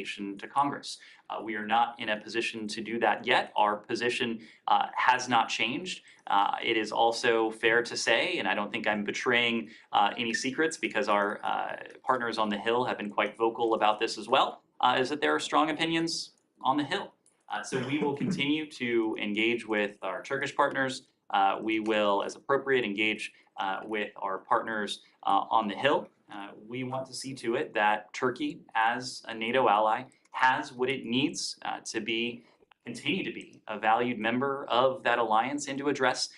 to Congress. We are not in a position to do that yet. Our position has not changed. It is also fair to say, and I don't think I'm betraying any secrets because our partners on the Hill have been quite vocal about this as well, is that there are strong opinions on the Hill. So we will continue to engage with our Turkish partners. We will, as appropriate, engage with our partners on the Hill. We want to see to it that Turkey, as a NATO ally, has what it needs to continue to be a valued member of that alliance and to address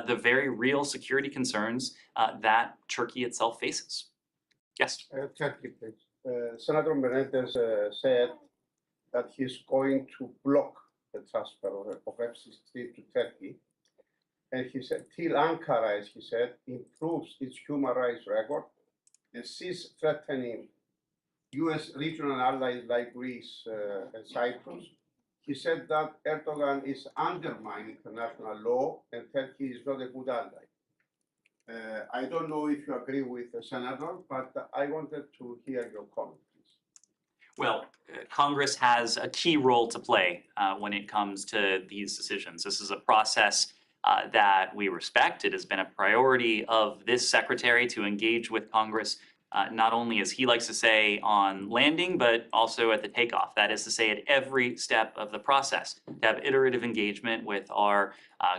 the very real security concerns that Turkey itself faces. Yes? Turkey, please. Senator Menendez said that he's going to block the transfer of F-16 to Turkey. And he said, till Ankara, as he said, improves its human rights record and cease threatening U.S. regional allies like Greece and Cyprus. He said that Erdogan is undermining international law and Turkey is not a good ally. I don't know if you agree with the Senator, but I wanted to hear your comment, please. Well, Congress has a key role to play when it comes to these decisions. This is a process that we respect. It has been a priority of this secretary to engage with Congress, not only, as he likes to say, on landing, but also at the takeoff. That is to say, at every step of the process, to have iterative engagement with our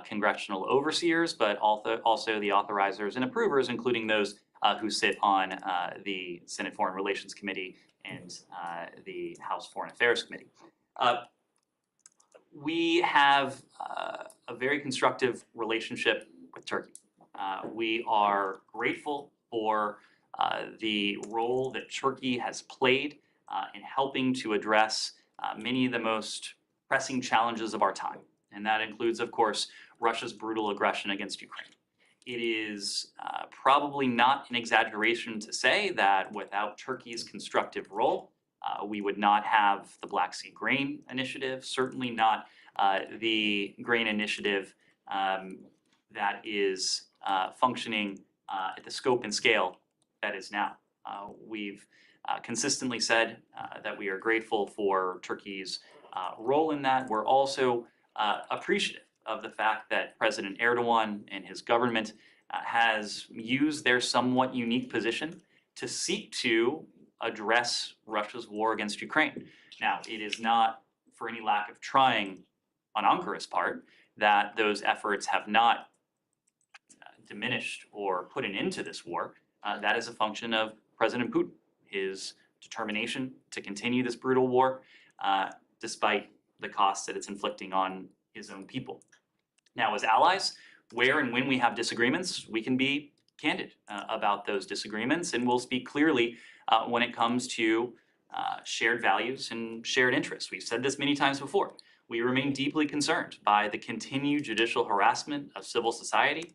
congressional overseers, but also the authorizers and approvers, including those who sit on the Senate Foreign Relations Committee and the House Foreign Affairs Committee. We have a very constructive relationship with Turkey. We are grateful for the role that Turkey has played in helping to address many of the most pressing challenges of our time. And that includes, of course, Russia's brutal aggression against Ukraine. It is probably not an exaggeration to say that without Turkey's constructive role, we would not have the Black Sea Grain Initiative, certainly not the grain initiative that is functioning at the scope and scale that is now. We've consistently said that we are grateful for Turkey's role in that. We're also appreciative of the fact that President Erdogan and his government has used their somewhat unique position to seek to address Russia's war against Ukraine. Now, it is not for any lack of trying on Ankara's part that those efforts have not diminished or put an end to this war. That is a function of President Putin, his determination to continue this brutal war despite the costs that it's inflicting on his own people. Now, as allies, where and when we have disagreements, we can be candid about those disagreements, and we'll speak clearly when it comes to shared values and shared interests. We've said this many times before. We remain deeply concerned by the continued judicial harassment of civil society,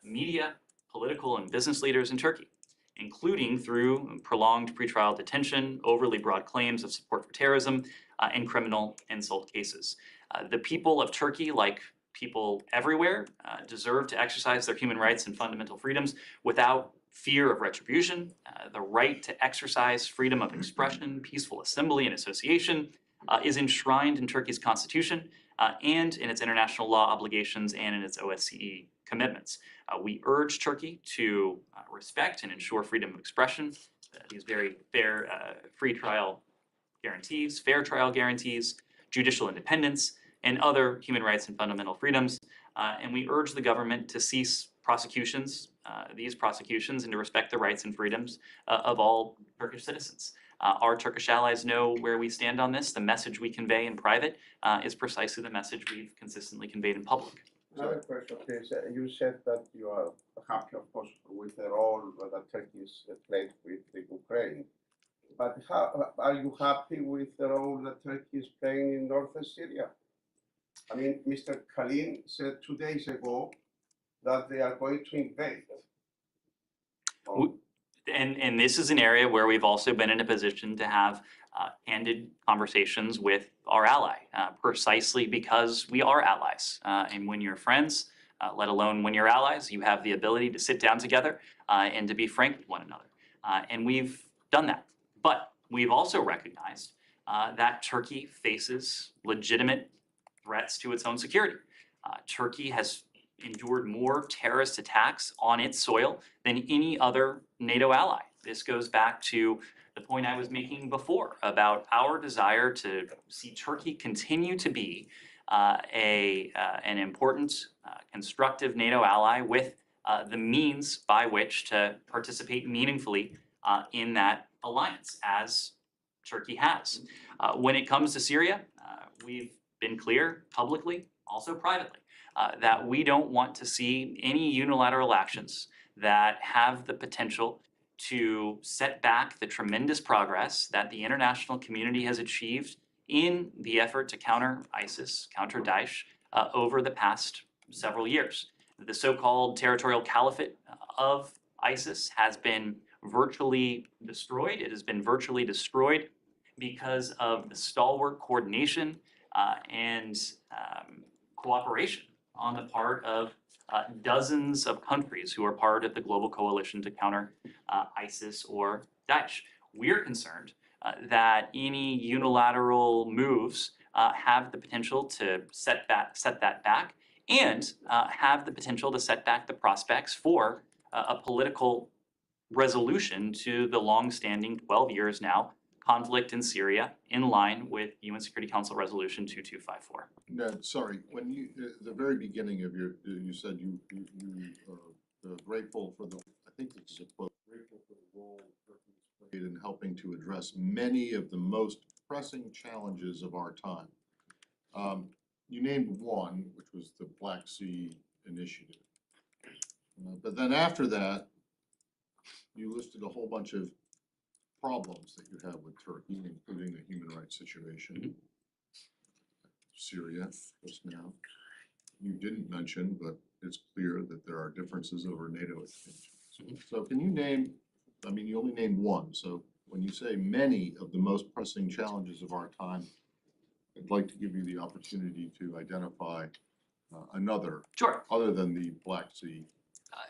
media, political and business leaders in Turkey, including through prolonged pretrial detention, overly broad claims of support for terrorism, and criminal insult cases. The people of Turkey, like people everywhere, deserve to exercise their human rights and fundamental freedoms without fear of retribution. The right to exercise freedom of expression, peaceful assembly and association is enshrined in Turkey's constitution and in its international law obligations and in its OSCE commitments. We urge Turkey to respect and ensure freedom of expression, these very fair free trial guarantees, fair trial guarantees, judicial independence, and other human rights and fundamental freedoms. And we urge the government to cease prosecutions, these prosecutions, and to respect the rights and freedoms of all Turkish citizens. Our Turkish allies know where we stand on this. The message we convey in private is precisely the message we've consistently conveyed in public. Another question, please. You said that you are happy, of course, with the role that Turkey is played with Ukraine. But are you happy with the role that Turkey is playing in northern Syria? I mean, Mr. Kalin said 2 days ago that they are going to invade. And this is an area where we've also been in a position to have candid conversations with our ally, precisely because we are allies. And when you're friends, let alone when you're allies, you have the ability to sit down together and to be frank with one another. And we've done that. But we've also recognized that Turkey faces legitimate threats to its own security. Turkey has endured more terrorist attacks on its soil than any other NATO ally. This goes back to the point I was making before about our desire to see Turkey continue to be an important, constructive NATO ally with the means by which to participate meaningfully in that alliance, as Turkey has. When it comes to Syria, we've been clear publicly, also privately, that we don't want to see any unilateral actions that have the potential to set back the tremendous progress that the international community has achieved in the effort to counter ISIS, counter Daesh, over the past several years. The so-called territorial caliphate of ISIS has been virtually destroyed. It has been virtually destroyed because of the stalwart coordination and cooperation on the part of dozens of countries who are part of the global coalition to counter ISIS or Daesh. We're concerned that any unilateral moves have the potential to set that back and have the potential to set back the prospects for a political resolution to the long-standing 12 years now conflict in Syria, in line with UN Security Council Resolution 2254. Ned, sorry, when you, the very beginning of your, you said you are grateful for the, I think this is a quote, grateful for the role Turkey has played in helping to address many of the most pressing challenges of our time. You named one, which was the Black Sea Initiative. But then after that, you listed a whole bunch of problems that you have with Turkey, including the human rights situation, Syria, just now. You didn't mention, but it's clear that there are differences over NATO extension. So can you name, I mean, you only named one, so when you say many of the most pressing challenges of our time, I'd like to give you the opportunity to identify another, Sure. Other than the Black Sea.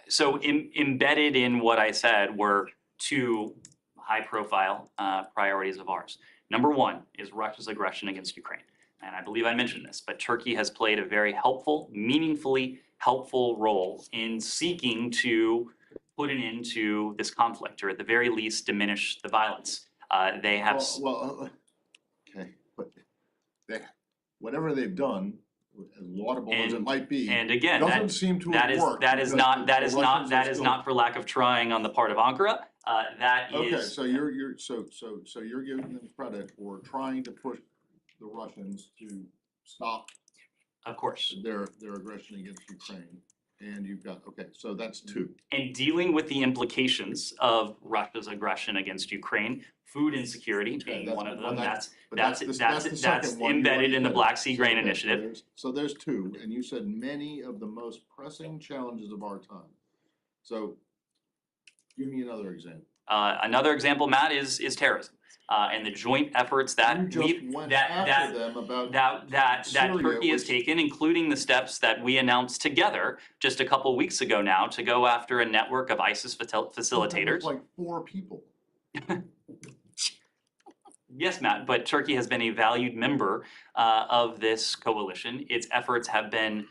So embedded in what I said were two high-profile priorities of ours. Number one is Russia's aggression against Ukraine. And I believe I mentioned this, but Turkey has played a very helpful, meaningfully helpful role in seeking to put an end to this conflict, or at the very least diminish the violence. They have... Okay, but whatever they've done, as laudable as it might be, and again, doesn't seem to have worked. That is not for lack of trying on the part of Ankara. That is okay. So you're giving them credit for trying to push the Russians to stop, of course, their aggression against Ukraine, and you've got so that's two. And dealing with the implications of Russia's aggression against Ukraine, food insecurity being one of them. That's embedded in the Black Sea Grain Initiative. So there's two, and you said many of the most pressing challenges of our time. So give me another example. Another example, Matt, is terrorism. And the joint efforts that Turkey has taken, including the steps that we announced together just a couple weeks ago now to go after a network of ISIS facilitators. Like 4 people. Yes, Matt, but Turkey has been a valued member of this coalition. Its efforts have been.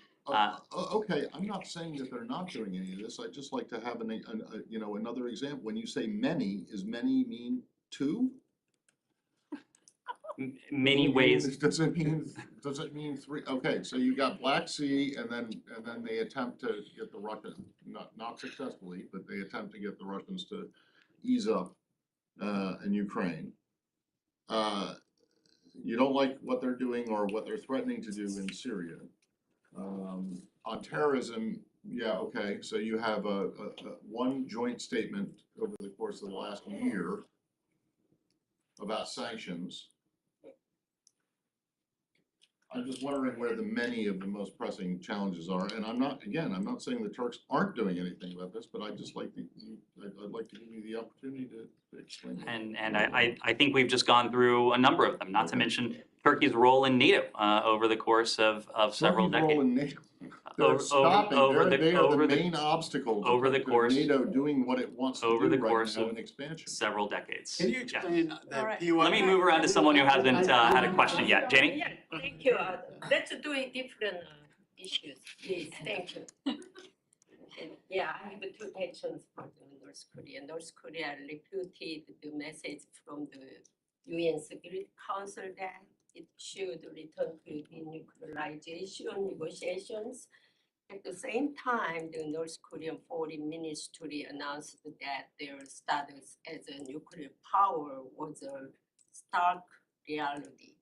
Okay, I'm not saying that they're not doing any of this. I'd just like to have another example. When you say many, is many mean 2? Many ways. Does it mean 3? Okay, so you got Black Sea, and then they attempt to get the Russians, not successfully, but they attempt to get the Russians to ease up in Ukraine. You don't like what they're doing or what they're threatening to do in Syria. On terrorism, yeah, okay. So you have one joint statement over the course of the last year about sanctions. I'm just wondering where the many of the most pressing challenges are, and I'm not saying the Turks aren't doing anything about this, but I'd like to give you the opportunity to explain it. And I think we've just gone through a number of them, not to mention Turkey's role in NATO over the course of several Turkey's role decades. in NATO. Over- They're stopping, over they are over the main obstacle over the to course- NATO doing what it wants to over do the right course now of in expansion. Several decades. Can you Yeah. explain All that right. PY? Let me move around to someone who hasn't had a question yet. Janie? Yeah, thank you. Let's do a different issues, please. Thank you. And, yeah, I have two questions for the North Korea. North Korea refuted the message from the UN Security Council that it should return to denuclearization negotiations. At the same time, the North Korean Foreign Ministry announced that their status as a nuclear power was a stark reality.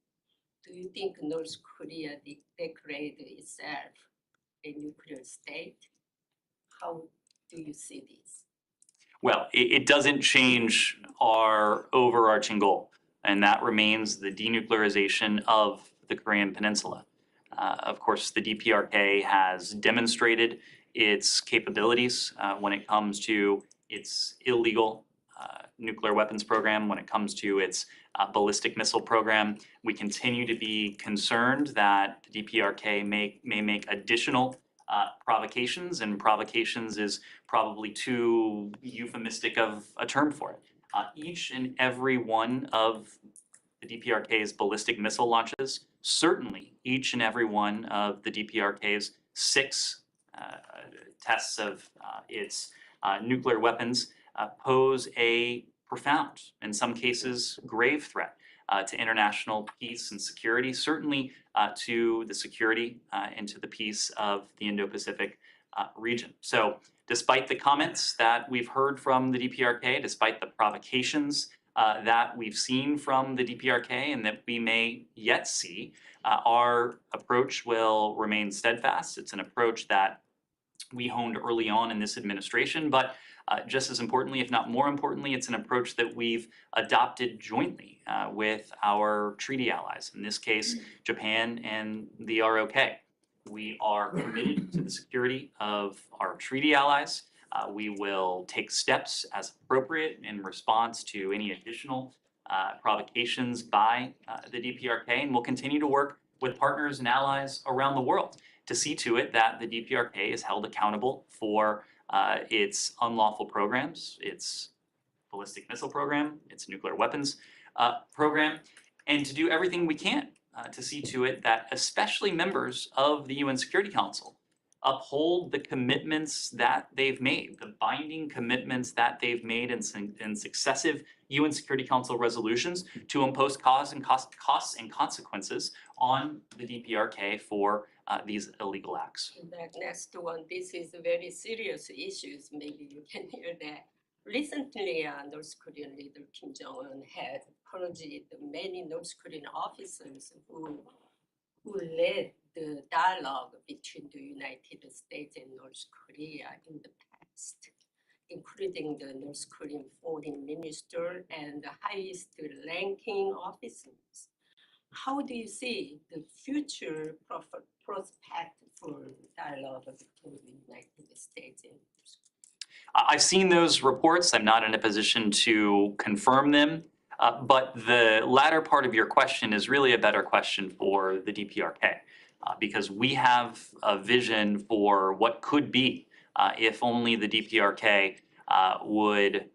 Do you think North Korea declared itself a nuclear state? How do you see this? Well, it doesn't change our overarching goal, and that remains the denuclearization of the Korean Peninsula. Of course, the DPRK has demonstrated its capabilities when it comes to its illegal nuclear weapons program, when it comes to its ballistic missile program. We continue to be concerned that the DPRK may make additional provocations, and provocations is probably too euphemistic of a term for it. Each and every one of the DPRK's ballistic missile launches, certainly each and every one of the DPRK's 6 tests of its nuclear weapons pose a profound, in some cases grave threat to international peace and security, certainly to the security and to the peace of the Indo-Pacific region. So despite the comments that we've heard from the DPRK, despite the provocations that we've seen from the DPRK and that we may yet see, our approach will remain steadfast. It's an approach that we honed early on in this administration, but just as importantly, if not more importantly, it's an approach that we've adopted jointly with our treaty allies, in this case, Japan and the ROK. We are committed to the security of our treaty allies. We will take steps as appropriate in response to any additional provocations by the DPRK, and we'll continue to work with partners and allies around the world to see to it that the DPRK is held accountable for its unlawful programs, its ballistic missile program, its nuclear weapons program, and to do everything we can to see to it that especially members of the UN Security Council uphold the commitments that they've made, the binding commitments that they've made in successive UN Security Council resolutions to impose costs and consequences on the DPRK for these illegal acts. The next one, this is a very serious issues. Maybe you can hear that. Recently, North Korean leader Kim Jong-un had purged many North Korean officers who led the dialogue between the United States and North Korea in the past, including the North Korean foreign minister and the highest ranking officers. How do you see the future prospect for dialogue between the United States and North Korea? I've seen those reports. I'm not in a position to confirm them. But the latter part of your question is really a better question for the DPRK, because we have a vision for what could be if only the DPRK would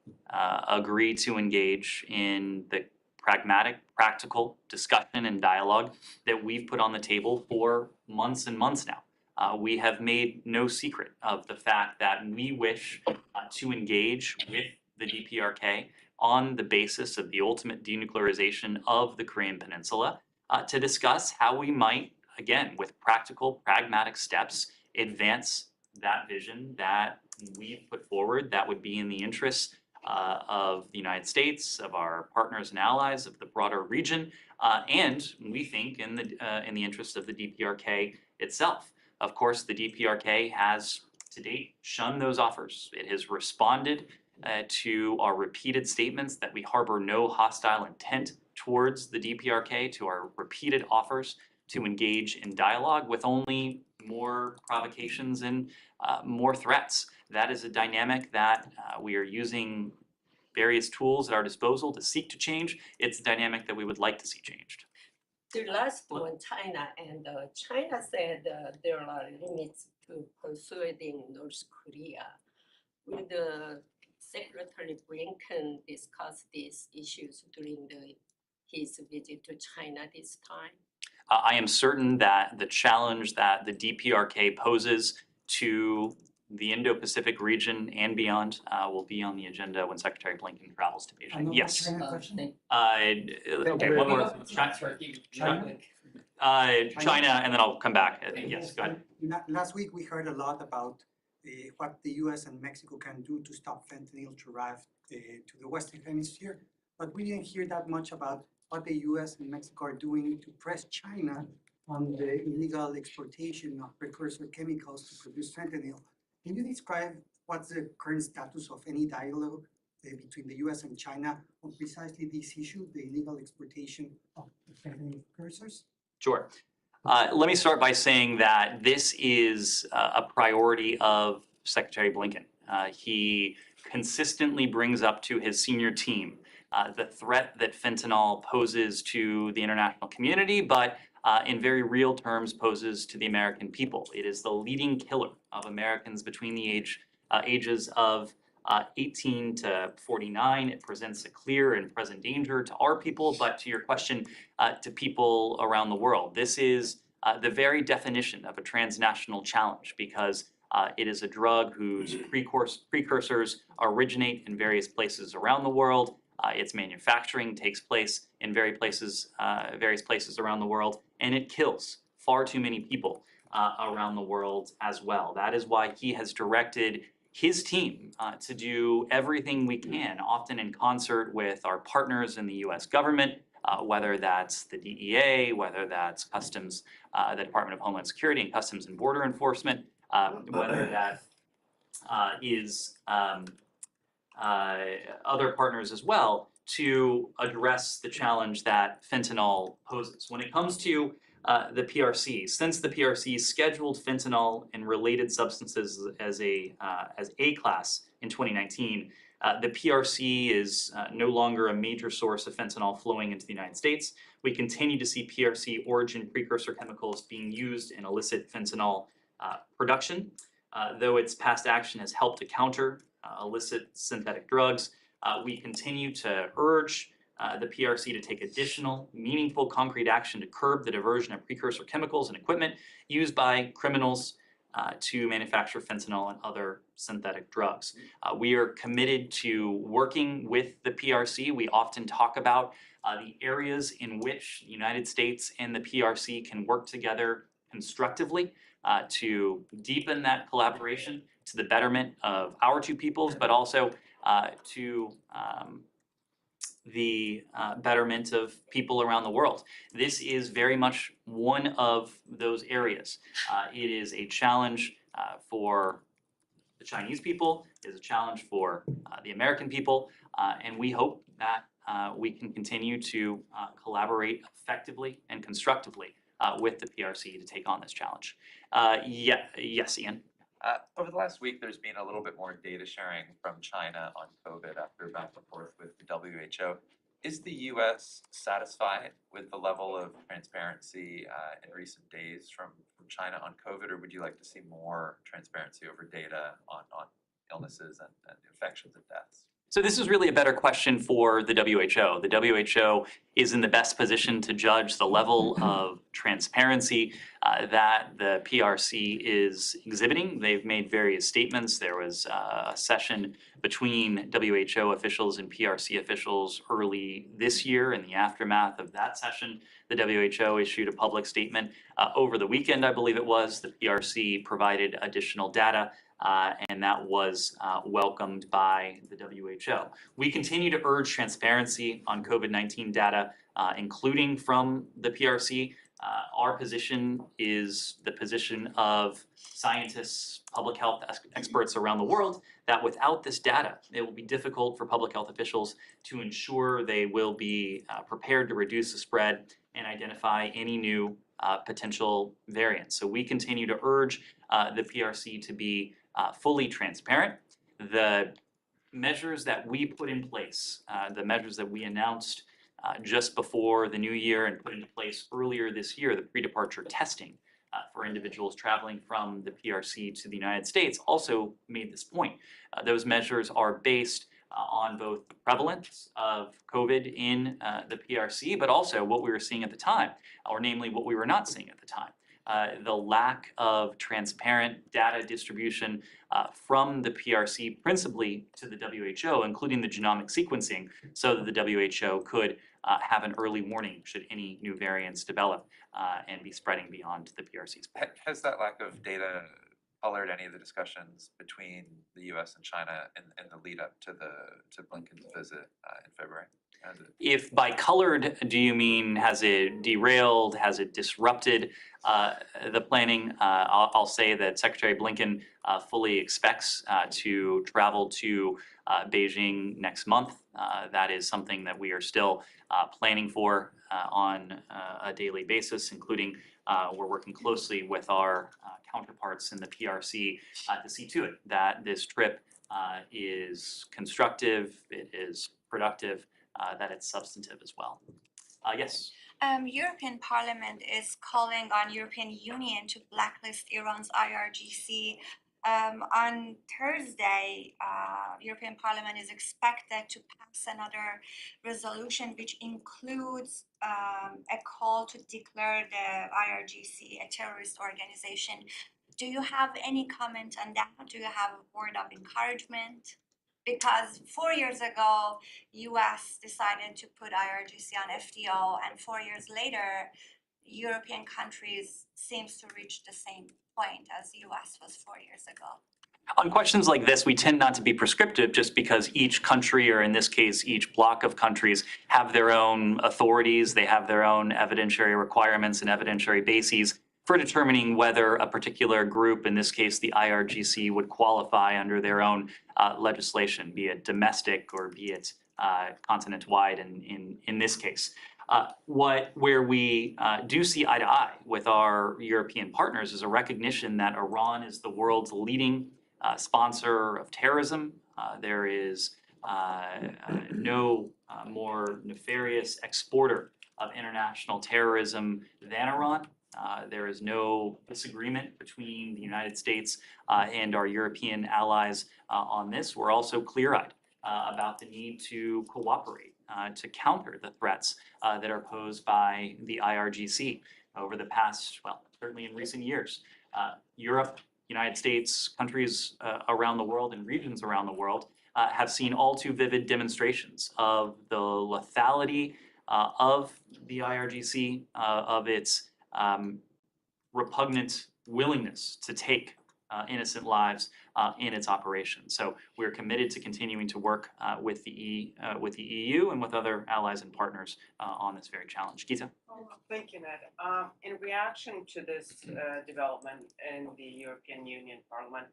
agree to engage in the pragmatic, practical discussion and dialogue that we've put on the table for months and months now. We have made no secret of the fact that we wish to engage with the DPRK on the basis of the ultimate denuclearization of the Korean Peninsula to discuss how we might, again, with practical, pragmatic steps, advance that vision that we've put forward that would be in the interests of the United States, of our partners and allies, of the broader region, and we think in the interest of the DPRK itself. Of course, the DPRK has to date shunned those offers. It has responded to our repeated statements that we harbor no hostile intent towards the DPRK, to our repeated offers to engage in dialogue with only more provocations and more threats. That is a dynamic that we are using various tools at our disposal to seek to change. It's a dynamic that we would like to see changed. The last one, China, and China said there are limits to persuading North Korea. Will the Secretary Blinken discuss these issues during his visit to China this time? I am certain that the challenge that the DPRK poses to the Indo-Pacific region and beyond will be on the agenda when Secretary Blinken travels to Beijing. Yes. China question? Okay, one more. China, and then I'll come back. Yes, go ahead. Last week we heard a lot about what the US and Mexico can do to stop fentanyl to arrive to the Western Hemisphere, but we didn't hear that much about what the US and Mexico are doing to press China on the illegal exportation of precursor chemicals to produce fentanyl. Can you describe what's the current status of any dialogue between the US and China on precisely this issue, the illegal exportation of fentanyl precursors? Sure. Let me start by saying that this is a priority of Secretary Blinken. He consistently brings up to his senior team the threat that fentanyl poses to the international community, but in very real terms poses to the American people. It is the leading killer of Americans between the ages of 18 to 49. It presents a clear and present danger to our people, but to your question, to people around the world. This is the very definition of a transnational challenge because it is a drug whose precursors originate in various places around the world. Its manufacturing takes place in various places around the world, and it kills far too many people around the world as well. That is why he has directed his team to do everything we can, often in concert with our partners in the US government, whether that's the DEA, whether that's Customs, the Department of Homeland Security and Customs and Border Enforcement, whether that is other partners as well, to address the challenge that fentanyl poses. When it comes to the PRC, since the PRC scheduled fentanyl and related substances as A class in 2019, the PRC is no longer a major source of fentanyl flowing into the United States. We continue to see PRC origin precursor chemicals being used in illicit fentanyl production. Though its past action has helped to counter illicit synthetic drugs, we continue to urge the PRC to take additional, meaningful, concrete action to curb the diversion of precursor chemicals and equipment used by criminals to manufacture fentanyl and other synthetic drugs. We are committed to working with the PRC. We often talk about the areas in which the United States and the PRC can work together constructively to deepen that collaboration to the betterment of our two peoples, but also to the betterment of people around the world. This is very much one of those areas. It is a challenge for the Chinese people, it is a challenge for the American people, and we hope that we can continue to collaborate effectively and constructively with the PRC to take on this challenge. Yes, Ian. Over the last week, there's been a little bit more data sharing from China on COVID after back and forth with the WHO. Is the U.S. satisfied with the level of transparency in recent days from China on COVID, or would you like to see more transparency over data on illnesses and infections and deaths? So this is really a better question for the WHO. The WHO is in the best position to judge the level of transparency that the PRC is exhibiting. They've made various statements. There was a session between WHO officials and PRC officials early this year. In the aftermath of that session, the WHO issued a public statement. Over the weekend, I believe it was, the PRC provided additional data and that was welcomed by the WHO. We continue to urge transparency on COVID-19 data, including from the PRC. Our position is the position of scientists, public health experts around the world, that without this data, it will be difficult for public health officials to ensure they will be prepared to reduce the spread and identify any new potential variants. So we continue to urge the PRC to be fully transparent. The measures that we put in place, the measures that we announced just before the new year and put into place earlier this year the pre-departure testing for individuals traveling from the PRC to the United States also made this point. Those measures are based on both the prevalence of COVID in the PRC, but also what we were seeing at the time, or namely what we were not seeing at the time. The lack of transparent data distribution from the PRC, principally to the WHO, including the genomic sequencing, so that the WHO could have an early warning should any new variants develop and be spreading beyond the PRC's. Has that lack of data colored any of the discussions between the U.S. and China in the lead up to Blinken's visit in February? If by colored, do you mean has it derailed, has it disrupted the planning? I'll say that Secretary Blinken fully expects to travel to Beijing next month. That is something that we are still planning for on a daily basis, including we're working closely with our counterparts in the PRC to see to it that this trip is constructive, it is productive, that it's substantive as well. Yes. European Parliament is calling on European Union to blacklist Iran's IRGC. On Thursday, European Parliament is expected to pass another resolution which includes a call to declare the IRGC a terrorist organization. Do you have any comment on that? Do you have a word of encouragement? Because 4 years ago, US decided to put IRGC on FDO, and 4 years later, European countries seems to reach the same point as US was 4 years ago. On questions like this, we tend not to be prescriptive just because each country, or in this case, each block of countries, have their own authorities, they have their own evidentiary requirements and evidentiary bases for determining whether a particular group, in this case the IRGC, would qualify under their own legislation, be it domestic or be it continent-wide in this case. Where we do see eye to eye with our European partners is a recognition that Iran is the world's leading sponsor of terrorism. There is no more nefarious exporter of international terrorism than Iran. There is no disagreement between the United States and our European allies on this. We're also clear-eyed about the need to cooperate to counter the threats that are posed by the IRGC over the past, well, certainly in recent years. Europe, United States, countries around the world and regions around the world have seen all too vivid demonstrations of the lethality of the IRGC, of its repugnant willingness to take innocent lives in its operation. So we're committed to continuing to work with the EU and with other allies and partners on this very challenge. Gita? Thank you, Ned. In reaction to this development in the European Union Parliament,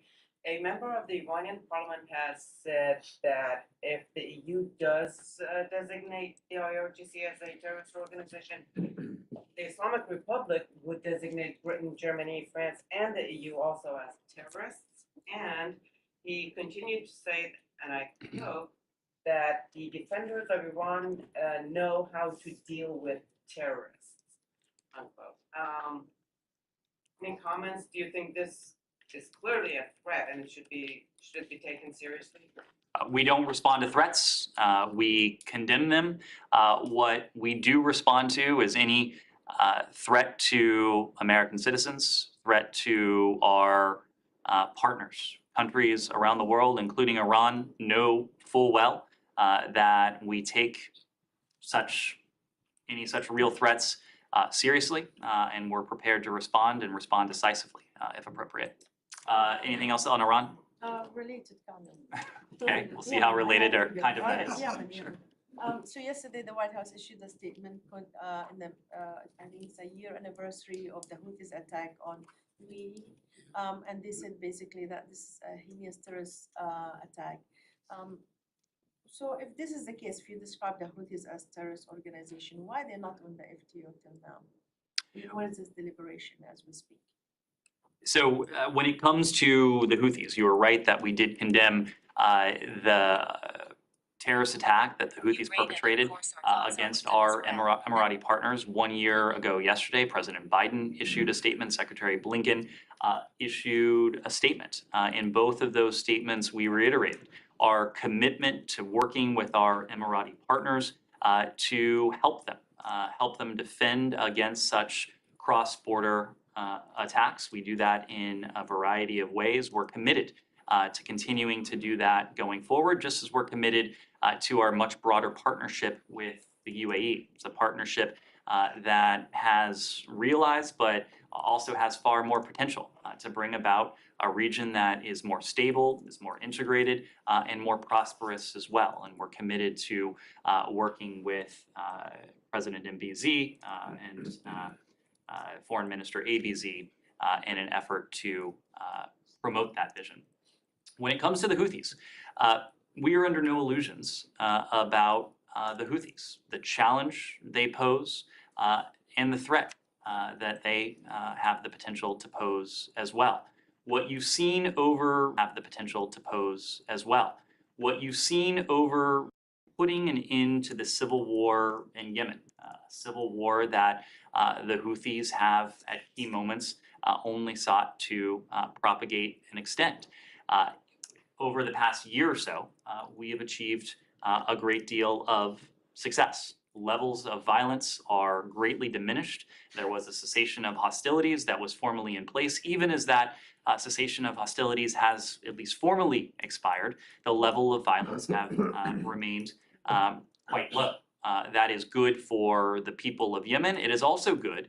a member of the Iranian Parliament has said that if the EU does designate the IRGC as a terrorist organization, the Islamic Republic would designate Britain, Germany, France, and the EU also as terrorists. And he continued to say, and I quote, that the defenders of Iran know how to deal with terrorists, unquote. Any comments? Do you think this is clearly a threat and it should be taken seriously? We don't respond to threats. We condemn them. What we do respond to is any threat to American citizens, threat to our partners. Countries around the world, including Iran, know full well that we take any such real threats seriously, and we're prepared to respond and respond decisively if appropriate. Anything else on Iran? Related comment. Okay, we'll see how related or kind of that is. So yesterday, the White House issued a statement called, I think it's a year anniversary of the Houthis attack on UAE, and they said basically that this is a heinous terrorist attack. So if this is the case, if you describe the Houthis as terrorist organization, why they're not on the FTO till now? Where is this deliberation as we speak? So when it comes to the Houthis, you are right that we did condemn the terrorist attack that the Houthis perpetrated against our Emirati partners 1 year ago yesterday. President Biden issued a statement, Secretary Blinken issued a statement. In both of those statements, we reiterated our commitment to working with our Emirati partners to help them defend against such cross-border attacks. We do that in a variety of ways. We're committed to continuing to do that going forward, just as we're committed to our much broader partnership with the UAE. It's a partnership that has realized, but also has far more potential to bring about a region that is more stable, is more integrated, and more prosperous as well. And we're committed to working with President MBZ and Foreign Minister ABZ in an effort to promote that vision. When it comes to the Houthis, we are under no illusions about the Houthis, the challenge they pose, and the threat that they have the potential to pose as well. What you've seen over putting an end to the civil war in Yemen, a civil war that the Houthis have at key moments only sought to propagate and extend. Over the past year or so, we have achieved a great deal of success. Levels of violence are greatly diminished. There was a cessation of hostilities that was formally in place. Even as that cessation of hostilities has at least formally expired, the level of violence have remained quite low. That is good for the people of Yemen. It is also good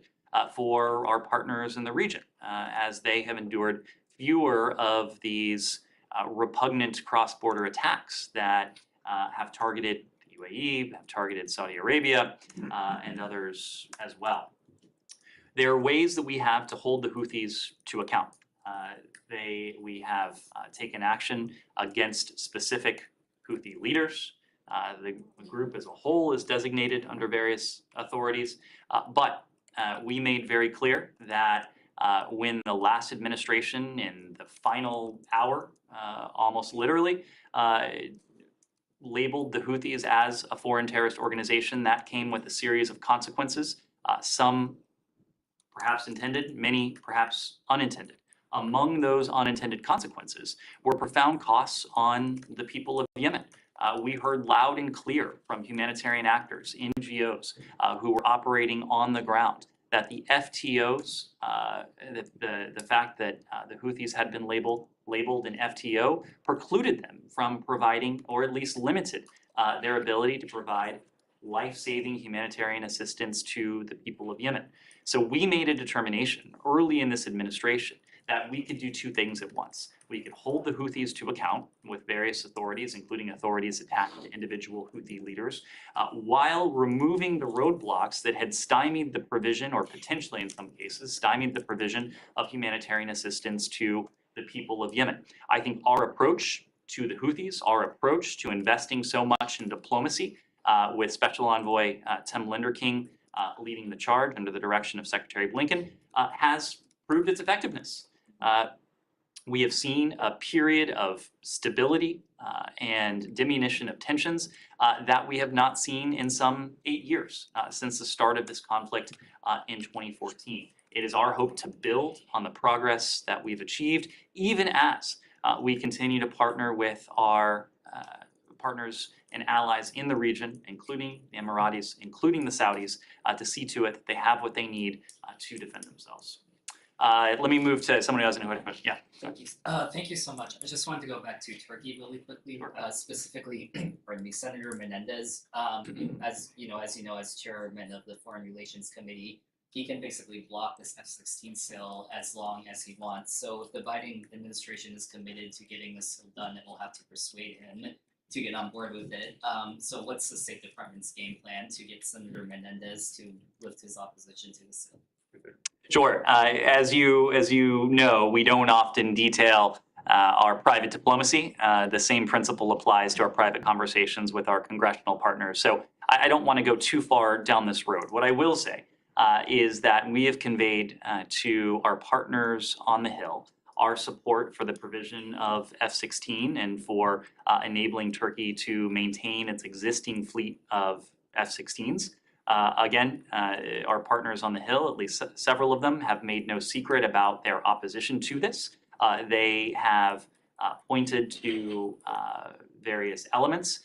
for our partners in the region, as they have endured fewer of these repugnant cross-border attacks that have targeted the UAE, have targeted Saudi Arabia, and others as well. There are ways that we have to hold the Houthis to account. We have taken action against specific Houthi leaders. The group as a whole is designated under various authorities, but we made very clear that when the last administration in the final hour, almost literally, labeled the Houthis as a foreign terrorist organization, that came with a series of consequences, some perhaps intended, many perhaps unintended. Among those unintended consequences were profound costs on the people of Yemen. We heard loud and clear from humanitarian actors, NGOs who were operating on the ground, that the FTOs, the fact that the Houthis had been labeled an FTO precluded them from providing, or at least limited, their ability to provide life-saving humanitarian assistance to the people of Yemen. So we made a determination early in this administration that we could do two things at once. We could hold the Houthis to account with various authorities, including authorities attached to individual Houthi leaders, while removing the roadblocks that had stymied the provision, or potentially in some cases, stymied the provision of humanitarian assistance to the people of Yemen. I think our approach to the Houthis, our approach to investing so much in diplomacy, with Special Envoy Tim Linderking leading the charge under the direction of Secretary Blinken, has proved its effectiveness. We have seen a period of stability and diminution of tensions that we have not seen in some 8 years since the start of this conflict in 2014. It is our hope to build on the progress that we've achieved, even as we continue to partner with our partners and allies in the region, including the Emiratis, including the Saudis, to see to it that they have what they need to defend themselves. Let me move to someone who has a question. Yeah. Thank you so much. I just wanted to go back to Turkey really quickly, specifically, pardon me, Senator Menendez. As you know, as chairman of the Foreign Relations Committee, he can basically block this F-16 sale as long as he wants. So if the Biden administration is committed to getting this sale done, it will have to persuade him to get on board with it. So what's the State Department's game plan to get Senator Menendez to lift his opposition to the sale? Sure. As you know, we don't often detail our private diplomacy. The same principle applies to our private conversations with our congressional partners. So I don't want to go too far down this road. What I will say is that we have conveyed to our partners on the Hill our support for the provision of F-16 and for enabling Turkey to maintain its existing fleet of F-16s. Again, our partners on the Hill, at least several of them, have made no secret about their opposition to this. They have pointed to various elements.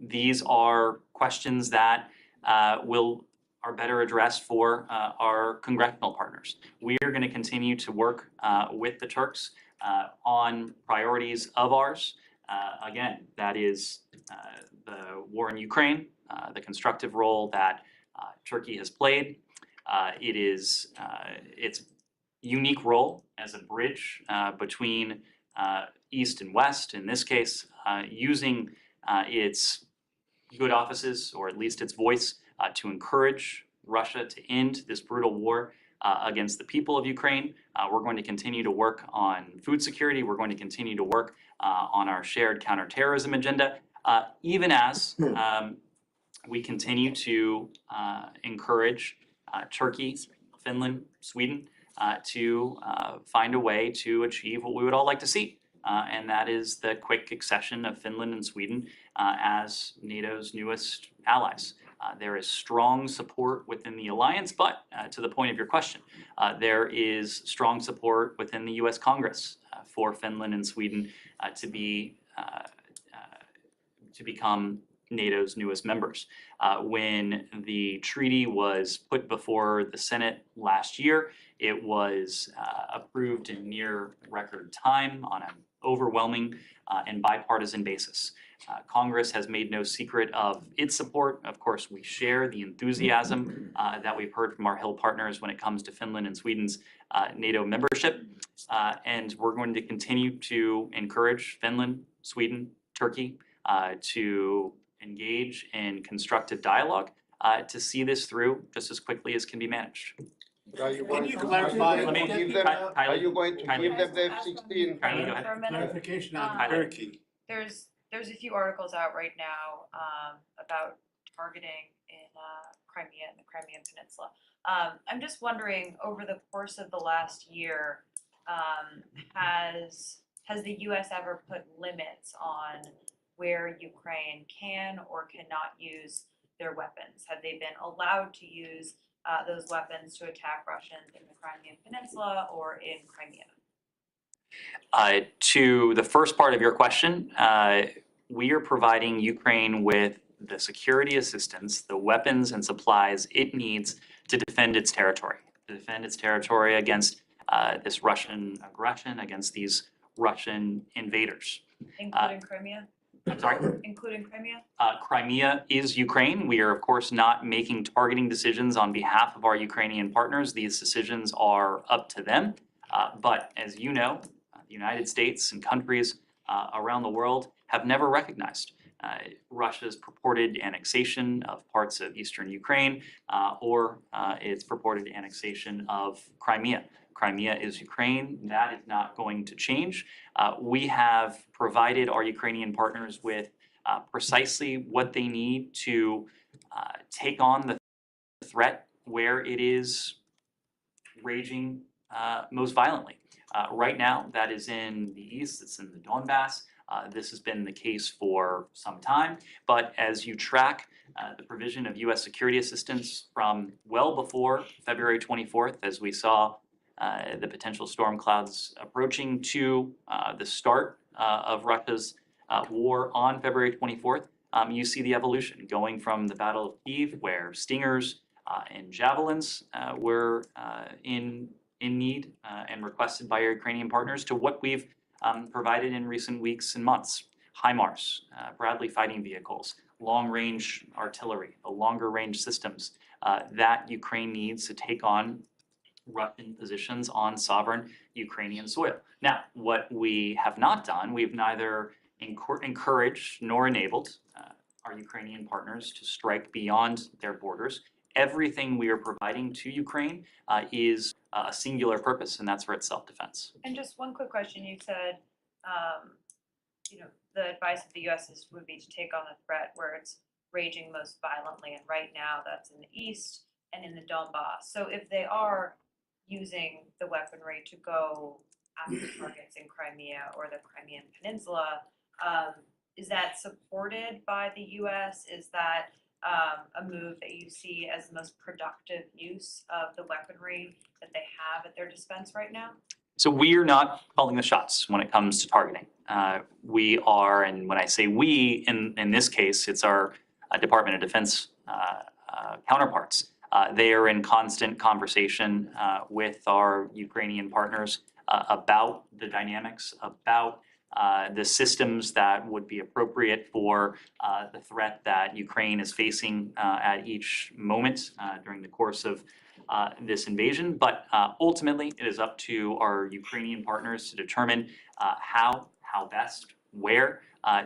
These are questions that are better addressed for our congressional partners. We are going to continue to work with the Turks on priorities of ours. Again, that is the war in Ukraine, the constructive role that Turkey has played. It is its unique role as a bridge between East and West, in this case, using its good offices, or at least its voice, to encourage Russia to end this brutal war against the people of Ukraine. We're going to continue to work on food security. We're going to continue to work on our shared counterterrorism agenda, even as we continue to encourage Turkey, Finland, Sweden to find a way to achieve what we would all like to see. And that is the quick accession of Finland and Sweden as NATO's newest allies. There is strong support within the alliance, but to the point of your question, there is strong support within the US Congress for Finland and Sweden to become NATO's newest members. When the treaty was put before the Senate last year, it was approved in near record time on an overwhelming and bipartisan basis. Congress has made no secret of its support. Of course, we share the enthusiasm that we've heard from our Hill partners when it comes to Finland and Sweden's NATO membership. And we're going to continue to encourage Finland, Sweden, Turkey to engage in constructive dialogue to see this through just as quickly as can be managed. Are you going you to clarify- give them, Let me- are you going to Kylie. give them the F-16? Kylie, go ahead. For a minute. Clarification on Highlight. Turkey. There's a few articles out right now about targeting in Crimea and the Crimean Peninsula. I'm just wondering, over the course of the last year, has the U.S. ever put limits on where Ukraine can or cannot use their weapons? Have they been allowed to use those weapons to attack Russians in the Crimean Peninsula or in Crimea? To the first part of your question, we are providing Ukraine with the security assistance, the weapons and supplies it needs to defend its territory against this Russian aggression, against these Russian invaders. Including Crimea? I'm sorry? Including Crimea? Crimea is Ukraine. We are, of course, not making targeting decisions on behalf of our Ukrainian partners. These decisions are up to them. But as you know, the United States and countries around the world have never recognized Russia's purported annexation of parts of eastern Ukraine or its purported annexation of Crimea. Crimea is Ukraine. That is not going to change. We have provided our Ukrainian partners with precisely what they need to take on the threat where it is raging most violently. Right now, that is in the east, it's in the Donbass. This has been the case for some time, but as you track the provision of U.S. security assistance from well before February 24th, as we saw the potential storm clouds approaching, to the start of Russia's war on February 24th, you see the evolution going from the Battle of Kyiv, where Stingers and Javelins were in need and requested by our Ukrainian partners, to what we've provided in recent weeks and months. HIMARS, Bradley fighting vehicles, long-range artillery, the longer-range systems that Ukraine needs to take on Russian positions on sovereign Ukrainian soil. Now, what we have not done, we've neither encouraged nor enabled our Ukrainian partners to strike beyond their borders. Everything we are providing to Ukraine is a singular purpose, and that's for its self-defense. And just one quick question. You said, the advice of the U.S. would be to take on the threat where it's raging most violently, and right now that's in the east and in the Donbass. So if they are using the weaponry to go after targets in Crimea or the Crimean Peninsula. Is that supported by the US? Is that a move that you see as the most productive use of the weaponry that they have at their dispense right now? So we are not calling the shots when it comes to targeting. We are, and when I say we, in this case, it's our Department of Defense counterparts. They are in constant conversation with our Ukrainian partners about the dynamics, about the systems that would be appropriate for the threat that Ukraine is facing at each moment during the course of this invasion. But ultimately, it is up to our Ukrainian partners to determine how best, where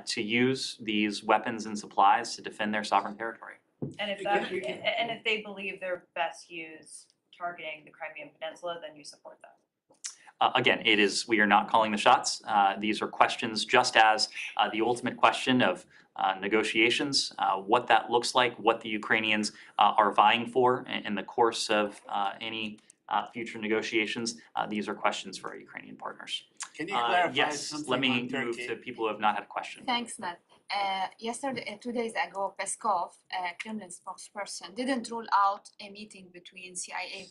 to use these weapons and supplies to defend their sovereign territory. And if they believe they're best used targeting the Crimean Peninsula, then you support that. Again, we are not calling the shots. These are questions just as the ultimate question of negotiations, what that looks like, what the Ukrainians are vying for in the course of any future negotiations. These are questions for our Ukrainian partners. Can you clarify yes, something let me on move Turkey? to people who have not had a question. Thanks, Ned. Yesterday, 2 days ago, Peskov, Kremlin spokesperson, didn't rule out a meeting between CIA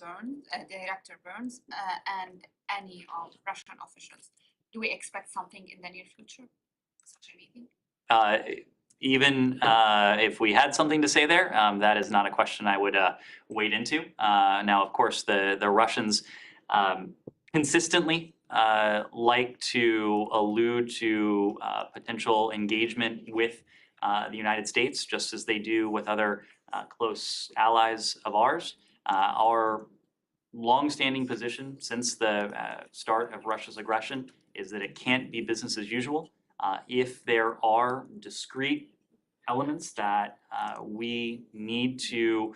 Director Burns and any of Russian officials. Do we expect something in the near future? Such a meeting? Even if we had something to say there, that is not a question I would wade into. Now, of course, the Russians consistently like to allude to potential engagement with the United States, just as they do with other close allies of ours. Our longstanding position since the start of Russia's aggression is that it can't be business as usual. If there are discrete elements that we need to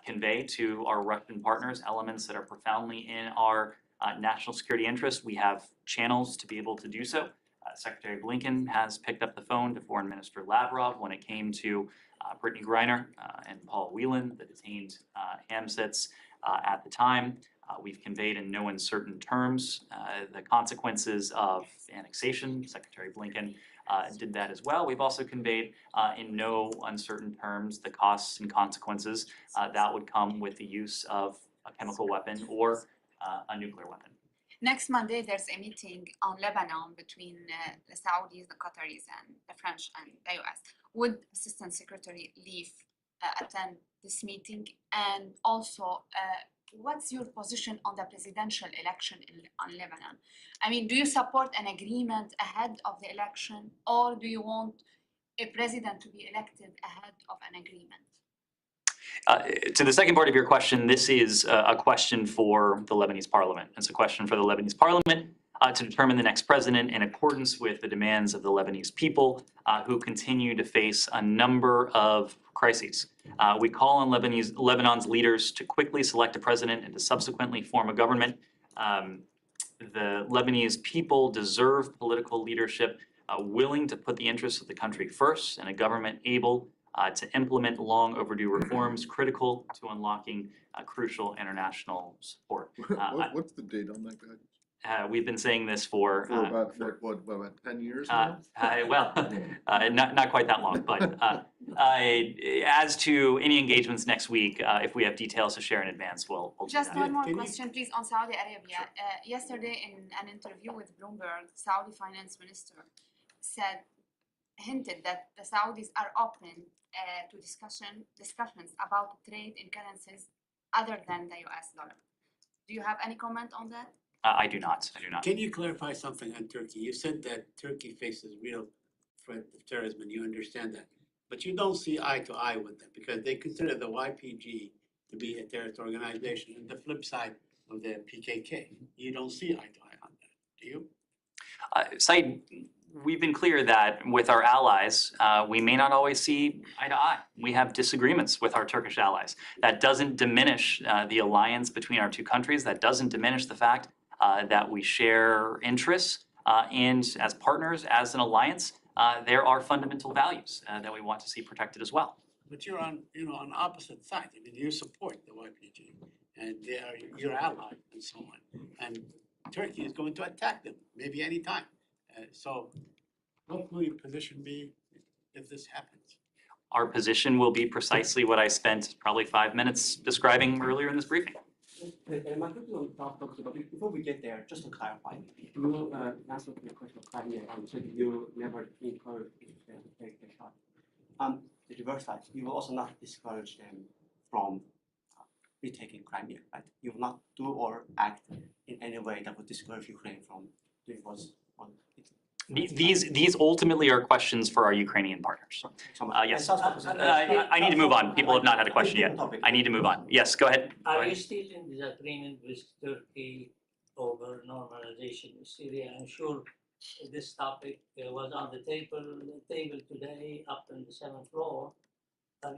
convey to our Russian partners, elements that are profoundly in our national security interest, we have channels to be able to do so. Secretary Blinken has picked up the phone to Foreign Minister Lavrov when it came to Brittany Griner and Paul Whelan, the detained Hamsits at the time. We've conveyed in no uncertain terms the consequences of annexation. Secretary Blinken did that as well. We've also conveyed in no uncertain terms the costs and consequences that would come with the use of a chemical weapon or a nuclear weapon. Next Monday, there's a meeting on Lebanon between the Saudis, the Qataris, and the French and the US. Would Assistant Secretary Leaf attend this meeting? And also, what's your position on the presidential election on Lebanon? I mean, do you support an agreement ahead of the election, or do you want a president to be elected ahead of an agreement? To the second part of your question, this is a question for the Lebanese parliament. It's a question for the Lebanese parliament to determine the next president in accordance with the demands of the Lebanese people who continue to face a number of crises. We call on Lebanon's leaders to quickly select a president and to subsequently form a government. The Lebanese people deserve political leadership willing to put the interests of the country first, and a government able to implement long overdue reforms critical to unlocking crucial international support. What's the date on that, guys? We've been saying this for about 10 years now? Not quite that long, but as to any engagements next week, if we have details to share in advance, we'll do Just that. one more question, please, on Saudi Arabia. Yesterday, in an interview with Bloomberg, Saudi finance minister hinted that the Saudis are open to discussions about trade in currencies other than the US dollar. Do you have any comment on that? I do not. Can you clarify something on Turkey? You said that Turkey faces real threat of terrorism, and you understand that. But you don't see eye to eye with them because they consider the YPG to be a terrorist organization and the flip side of the PKK. You don't see eye to eye on that, do you? Said, we've been clear that with our allies, we may not always see eye to eye. We have disagreements with our Turkish allies. That doesn't diminish the alliance between our two countries. That doesn't diminish the fact that we share interests. And as partners, as an alliance, there are fundamental values that we want to see protected as well. But you're on opposite sides. I mean, you support the YPG, and they are your ally. And and so on. And Turkey is going to attack them, maybe any time. So what will your position be if this happens? Our position will be precisely what I spent probably 5 minutes describing earlier in this briefing. My question on top of but before we get there, just to clarify, you answered the question of Arье, and said you never encourage people to take the shot. The reverse side, you will also not discourage them from retaking Crimea, right? You will not do or act in any way that would discourage Ukraine from doing what's on it. These ultimately are questions for our Ukrainian partners. Yes. I need to move on. People have not had a question yet. I need to move on. Yes, go ahead. Are you still in disagreement with Turkey over normalization in Syria? I'm sure this topic was on the table today up on the 7th floor. Are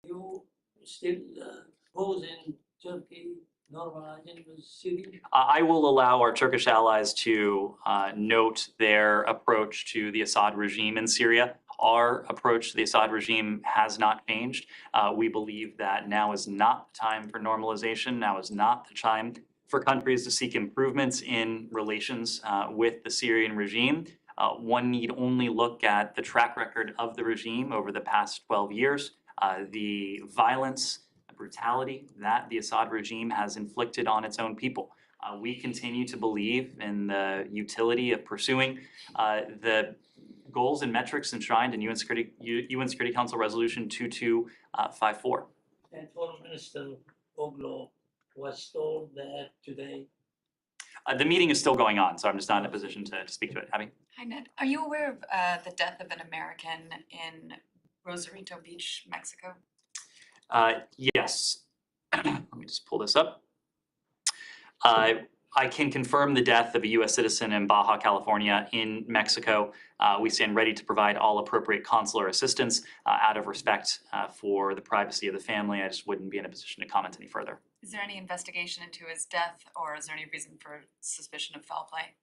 you still opposing Turkey normalizing with Syria? I will allow our Turkish allies to note their approach to the Assad regime in Syria. Our approach to the Assad regime has not changed. We believe that now is not the time for normalization. Now is not the time for countries to seek improvements in relations with the Syrian regime. One need only look at the track record of the regime over the past 12 years. The violence, brutality that the Assad regime has inflicted on its own people. We continue to believe in the utility of pursuing the goals and metrics enshrined in UN Security Council Resolution 2254. And Foreign Minister Oglo was told that today. The meeting is still going on, so I'm just not in a position to speak to it. Abby? Hi, Ned. Are you aware of the death of an American in Rosarito Beach, Mexico? Yes. Let me just pull this up. I can confirm the death of a U.S. citizen in Baja California in Mexico. We stand ready to provide all appropriate consular assistance out of respect for the privacy of the family. I just wouldn't be in a position to comment any further. Is there any investigation into his death, or is there any reason for suspicion of foul play?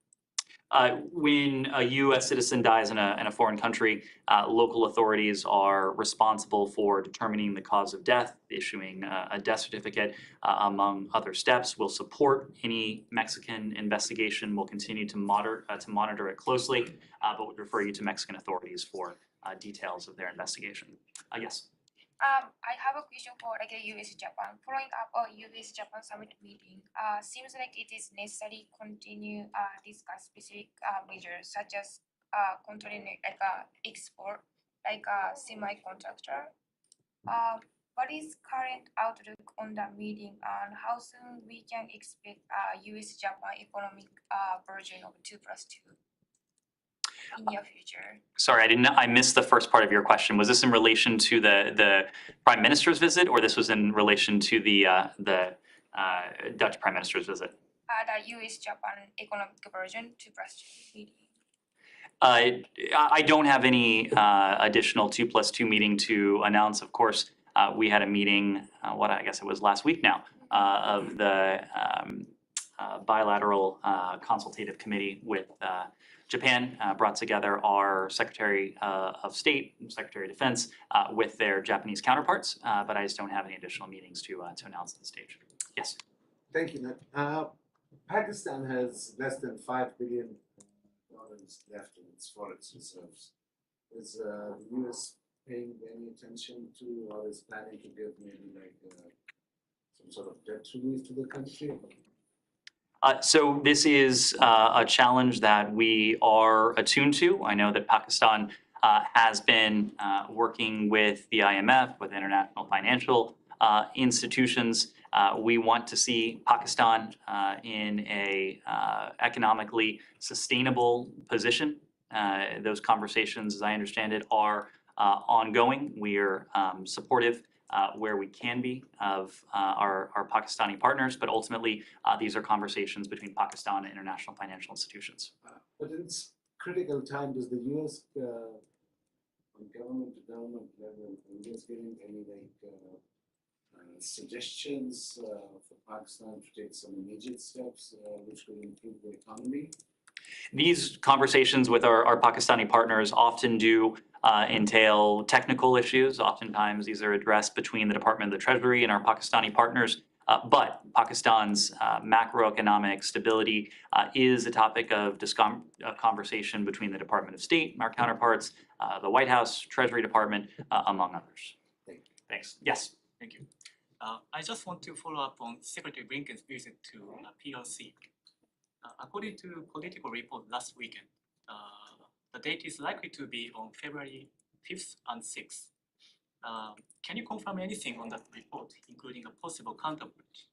When a U.S. citizen dies in a foreign country, local authorities are responsible for determining the cause of death, issuing a death certificate, among other steps. We'll support any Mexican investigation. We'll continue to monitor it closely, but would refer you to Mexican authorities for details of their investigation. Yes. I have a question for like a US-Japan. Following up a US-Japan summit meeting, seems like it is necessary to continue discuss specific measures such as controlling like export, like a semiconductor. What is current outlook on the meeting, and how soon we can expect US-Japan economic version of 2+2? In your future. Sorry, I missed the first part of your question. Was this in relation to the Prime Minister's visit, or this was in relation to the Dutch Prime Minister's visit? The US-Japan economic version 2+2 meeting. I don't have any additional 2+2 meeting to announce. Of course, we had a meeting, I guess it was last week now, of the bilateral consultative committee with Japan, brought together our Secretary of State, Secretary of Defense, with their Japanese counterparts, but I just don't have any additional meetings to announce at this stage. Yes. Thank you, Ned. Pakistan has less than $5 billion left in its foreign reserves. Is the US paying any attention to, or is planning to give maybe like some sort of debt relief to the country? So this is a challenge that we are attuned to. I know that Pakistan has been working with the IMF, with international financial institutions. We want to see Pakistan in a economically sustainable position. Those conversations, as I understand it, are ongoing. We are supportive where we can be of our Pakistani partners, but ultimately these are conversations between Pakistan and international financial institutions. But in this critical time, does the US on government to government level, is giving any suggestions for Pakistan to take some immediate steps which could improve the economy? These conversations with our Pakistani partners often do entail technical issues. Oftentimes these are addressed between the Department of the Treasury and our Pakistani partners. But Pakistan's macroeconomic stability is a topic of conversation between the Department of State, our counterparts, the White House, Treasury Department, among others. Thanks. Yes. Thank you. I just want to follow up on Secretary Blinken's visit to PRC. According to political report last weekend, the date is likely to be on February 5th and 6th. Can you confirm anything on that report, including a possible counterpart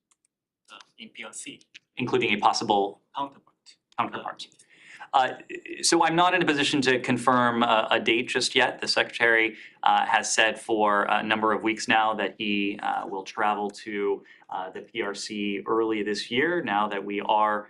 in PRC? Including a possible counterpart. So I'm not in a position to confirm a date just yet. The Secretary has said for a number of weeks now that he will travel to the PRC early this year. Now that we are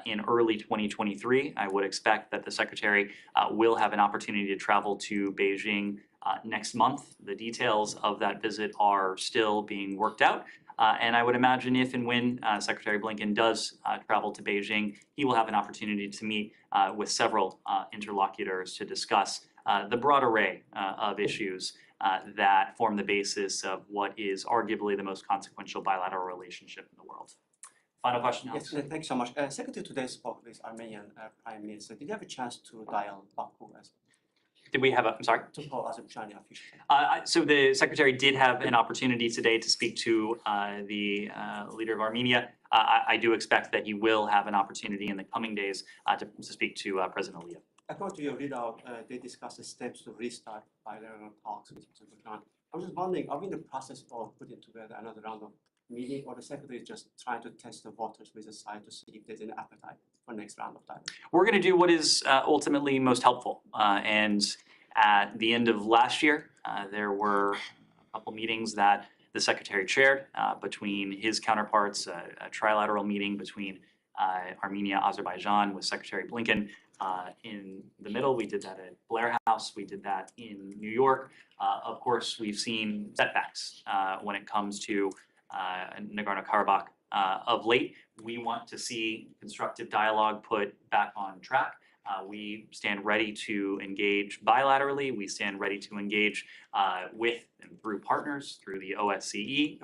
in early 2023, I would expect that the Secretary will have an opportunity to travel to Beijing next month. The details of that visit are still being worked out. And I would imagine if and when Secretary Blinken does travel to Beijing, he will have an opportunity to meet with several interlocutors to discuss the broad array of issues that form the basis of what is arguably the most consequential bilateral relationship in the world. Final question, Yes, Alex? thanks so much. Secretary today spoke with Armenian Prime Minister. Did you have a chance to dial Baku as Did we have a, I'm sorry? to call Azerbaijani officials? So the Secretary did have an opportunity today to speak to the leader of Armenia. I do expect that he will have an opportunity in the coming days to speak to President Aliyev. According to your readout, they discussed the steps to restart bilateral talks with Azerbaijan. I was just wondering, are we in the process of putting together another round of meeting, or the Secretary is just trying to test the waters with the side to see if there's an appetite for next round of dialogue? We're going to do what is ultimately most helpful. And at the end of last year, there were a couple meetings that the Secretary chaired between his counterparts, a trilateral meeting between Armenia, Azerbaijan with Secretary Blinken. In the middle, we did that at Blair House. We did that in New York. Of course, we've seen setbacks when it comes to Nagorno-Karabakh. Of late, we want to see constructive dialogue put back on track. We stand ready to engage bilaterally. We stand ready to engage with and through partners, through the OSCE,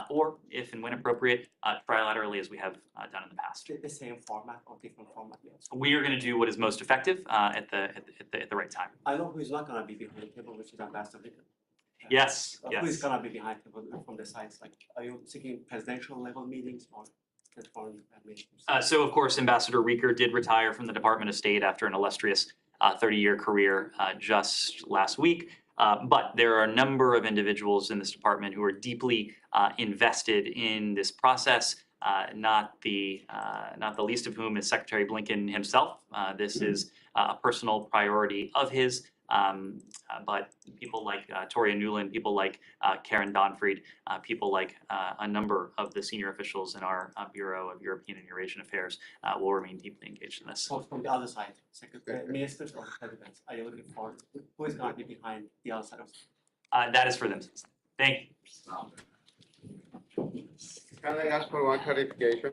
or if and when appropriate, trilaterally as we have done in the past. The same format or different format? Yes. We are going to do what is most effective at the right time. I know who is not going to be behind the table, which is Ambassador Blinken. Yes. Who is going to be behind the table from the sides? Like, are you seeking presidential level meetings or? So, of course, Ambassador Rieker did retire from the Department of State after an illustrious 30-year career just last week. But there are a number of individuals in this department who are deeply invested in this process, not the least of whom is Secretary Blinken himself. This is a personal priority of his. But people like Toria Newland, people like Karen Donfried, people like a number of the senior officials in our Bureau of European and Eurasian Affairs will remain deeply engaged in this. So from the other side, ministers or presidents, are you looking for who is going to be behind the other side of that is for them. Thank you. Can I ask for one clarification?